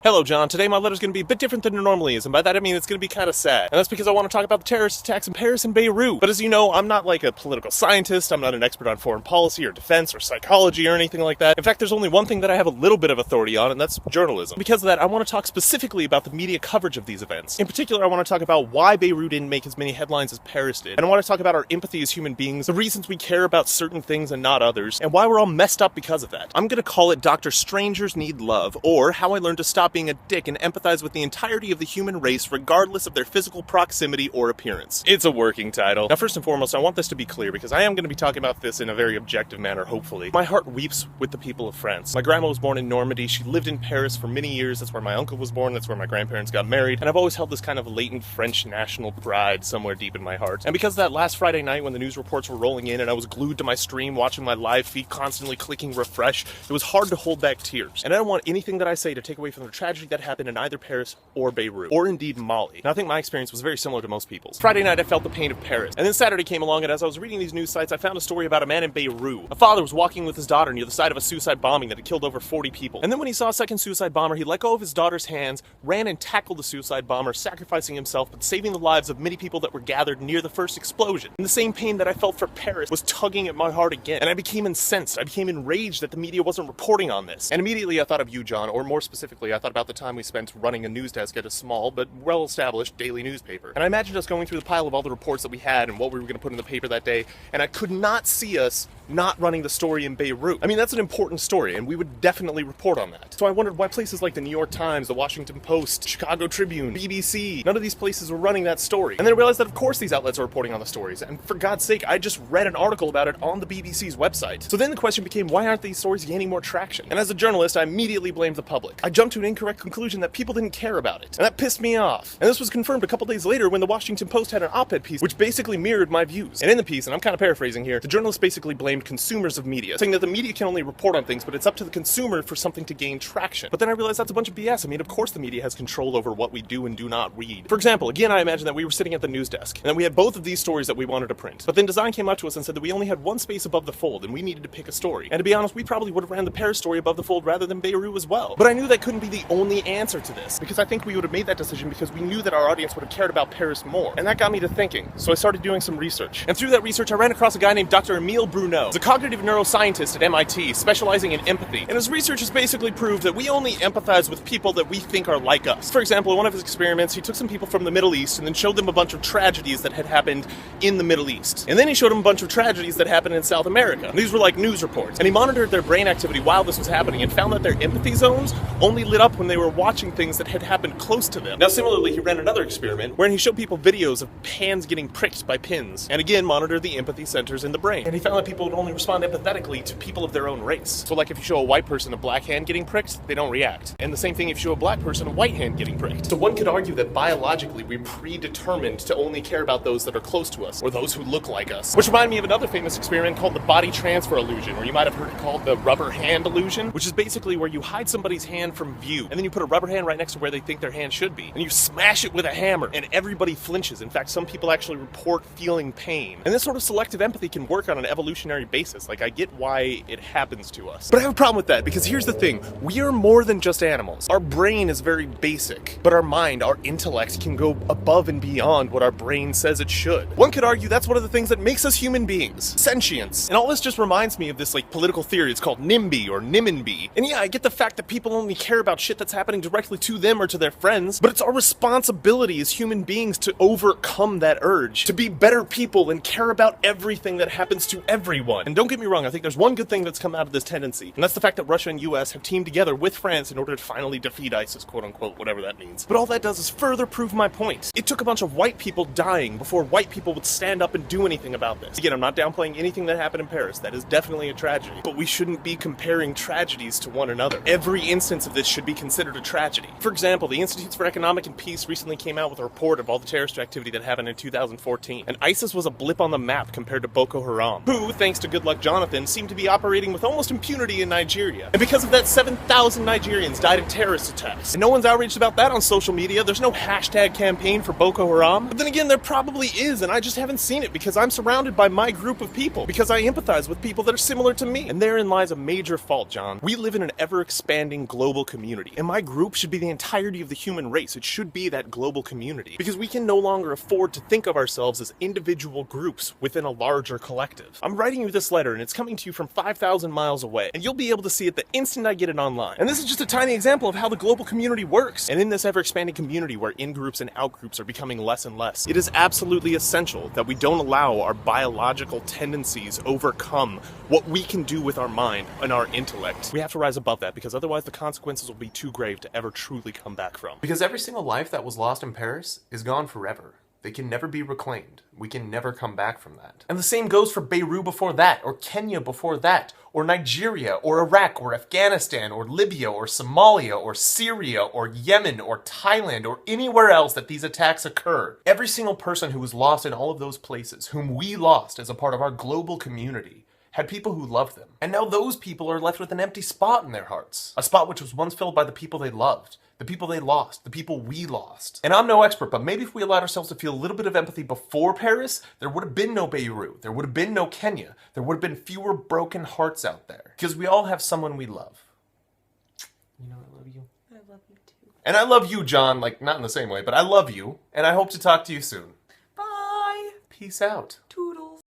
Hello, John. Today my letter's going to be a bit different than it normally is, and by that I mean it's going to be kind of sad. And that's because I want to talk about the terrorist attacks in Paris and Beirut. But as you know, I'm not like a political scientist, I'm not an expert on foreign policy or defense or psychology or anything like that. In fact, there's only one thing that I have a little bit of authority on, and that's journalism. Because of that, I want to talk specifically about the media coverage of these events. In particular, I want to talk about why Beirut didn't make as many headlines as Paris did. And I want to talk about our empathy as human beings, the reasons we care about certain things and not others, and why we're all messed up because of that. I'm going to call it Dr. Strangers Need Love, or How I Learned to Stop Being a Dick and Empathize with the entirety of the human race regardless of their physical proximity or appearance. It's a working title. Now, first and foremost, I want this to be clear because I am going to be talking about this in a very objective manner, hopefully. My heart weeps with the people of France. My grandma was born in Normandy. She lived in Paris for many years. That's where my uncle was born. That's where my grandparents got married. And I've always held this kind of latent French national pride somewhere deep in my heart. And because of that, last Friday night when the news reports were rolling in and I was glued to my stream watching my live feed constantly clicking refresh, it was hard to hold back tears. And I don't want anything that I say to take away from the tragedy that happened in either Paris or Beirut, or indeed Mali. And I think my experience was very similar to most people's. Friday night I felt the pain of Paris, and then Saturday came along, and as I was reading these news sites, I found a story about a man in Beirut. A father was walking with his daughter near the site of a suicide bombing that had killed over 40 people. And then when he saw a second suicide bomber, he let go of his daughter's hands, ran and tackled the suicide bomber, sacrificing himself but saving the lives of many people that were gathered near the first explosion. And the same pain that I felt for Paris was tugging at my heart again, and I became incensed. I became enraged that the media wasn't reporting on this. And immediately I thought of you, John, or more specifically, I thought about the time we spent running a news desk at a small but well-established daily newspaper. And I imagined us going through the pile of all the reports that we had and what we were going to put in the paper that day, and I could not see us not running the story in Beirut. I mean, that's an important story, and we would definitely report on that. So I wondered why places like the New York Times, the Washington Post, Chicago Tribune, BBC, none of these places were running that story. And then I realized that of course these outlets are reporting on the stories, and for God's sake, I just read an article about it on the BBC's website. So then the question became, why aren't these stories gaining more traction? And as a journalist, I immediately blamed the public. I jumped to an incorrect conclusion that people didn't care about it, and that pissed me off. And this was confirmed a couple days later when the Washington Post had an op-ed piece which basically mirrored my views. And in the piece, and I'm kind of paraphrasing here, the journalist basically blamed consumers of media, saying that the media can only report on things, but it's up to the consumer for something to gain traction. But then I realized that's a bunch of BS. I mean, of course the media has control over what we do and do not read. For example, again, I imagine that we were sitting at the news desk, and then we had both of these stories that we wanted to print. But then design came up to us and said that we only had one space above the fold, and we needed to pick a story. And to be honest, we probably would have ran the Paris story above the fold rather than Beirut as well. But I knew that couldn't be the only answer to this, because I think we would have made that decision because we knew that our audience would have cared about Paris more. And that got me to thinking. So I started doing some research. And through that research, I ran across a guy named Dr. Emile Bruneau. He's a cognitive neuroscientist at MIT, specializing in empathy. And his research has basically proved that we only empathize with people that we think are like us. For example, in one of his experiments, he took some people from the Middle East and then showed them a bunch of tragedies that had happened in the Middle East. And then he showed them a bunch of tragedies that happened in South America. And these were like news reports. And he monitored their brain activity while this was happening and found that their empathy zones only lit up when they were watching things that had happened close to them. Now, similarly, he ran another experiment wherein he showed people videos of hands getting pricked by pins, and again monitored the empathy centers in the brain. And he found that people would only respond empathetically to people of their own race. So like if you show a white person a black hand getting pricked, they don't react. And the same thing if you show a black person a white hand getting pricked. So one could argue that biologically we're predetermined to only care about those that are close to us, or those who look like us. Which reminded me of another famous experiment called the body transfer illusion, or you might have heard it called the rubber hand illusion, which is basically where you hide somebody's hand from view, and then you put a rubber hand right next to where they think their hand should be, and you smash it with a hammer, and everybody flinches. In fact, some people actually report feeling pain. And this sort of selective empathy can work on an evolutionary basis. Like, I get why it happens to us. But I have a problem with that, because here's the thing. We are more than just animals. Our brain is very basic, but our mind, our intellect, can go above and beyond what our brain says it should. One could argue that's one of the things that makes us human beings. Sentience. And all this just reminds me of this, like, political theory. It's called NIMBY, or NIMBY. And yeah, I get the fact that people only care about shit that's happening directly to them or to their friends, but it's our responsibility as human beings to overcome that urge, to be better people and care about everything that happens to everyone. And don't get me wrong, I think there's one good thing that's come out of this tendency, and that's the fact that Russia and US have teamed together with France in order to finally defeat ISIS, quote unquote, whatever that means. But all that does is further prove my point. It took a bunch of white people dying before white people would stand up and do anything about this. Again, I'm not downplaying anything that happened in Paris. That is definitely a tragedy. But we shouldn't be comparing tragedies to one another. Every instance of this should be considered a tragedy. For example, the Institutes for Economic and Peace recently came out with a report of all the terrorist activity that happened in 2014. And ISIS was a blip on the map compared to Boko Haram, who, thanks to Good Luck Jonathan, seemed to be operating with almost impunity in Nigeria. And because of that, 7,000 Nigerians died in terrorist attacks. And no one's outraged about that on social media. There's no hashtag campaign for Boko Haram. But then again, there probably is, and I just haven't seen it because I'm surrounded by my group of people, because I empathize with people that are similar to me. And therein lies a major fault, John. We live in an ever-expanding global community. And my group should be the entirety of the human race. It should be that global community. Because we can no longer afford to think of ourselves as individual groups within a larger collective. I'm writing you this letter and it's coming to you from 5,000 miles away, and you'll be able to see it the instant I get it online. And this is just a tiny example of how the global community works. And in this ever-expanding community where in-groups and out-groups are becoming less and less, it is absolutely essential that we don't allow our biological tendencies overcome what we can do with our mind and our intellect. We have to rise above that, because otherwise the consequences will be too grave to ever truly come back from. Because every single life that was lost in Paris is gone forever. They can never be reclaimed. We can never come back from that. And the same goes for Beirut before that, or Kenya before that, or Nigeria, or Iraq, or Afghanistan, or Libya, or Somalia, or Syria, or Yemen, or Thailand, or anywhere else that these attacks occurred. Every single person who was lost in all of those places, whom we lost as a part of our global community, had people who loved them. And now those people are left with an empty spot in their hearts. A spot which was once filled by the people they loved, the people they lost, the people we lost. And I'm no expert, but maybe if we allowed ourselves to feel a little bit of empathy before Paris, there would have been no Beirut, there would have been no Kenya, there would have been fewer broken hearts out there. Because we all have someone we love. You know, I love you. I love you too. And I love you, John, like not in the same way, but I love you, and I hope to talk to you soon. Bye. Peace out. Toodles.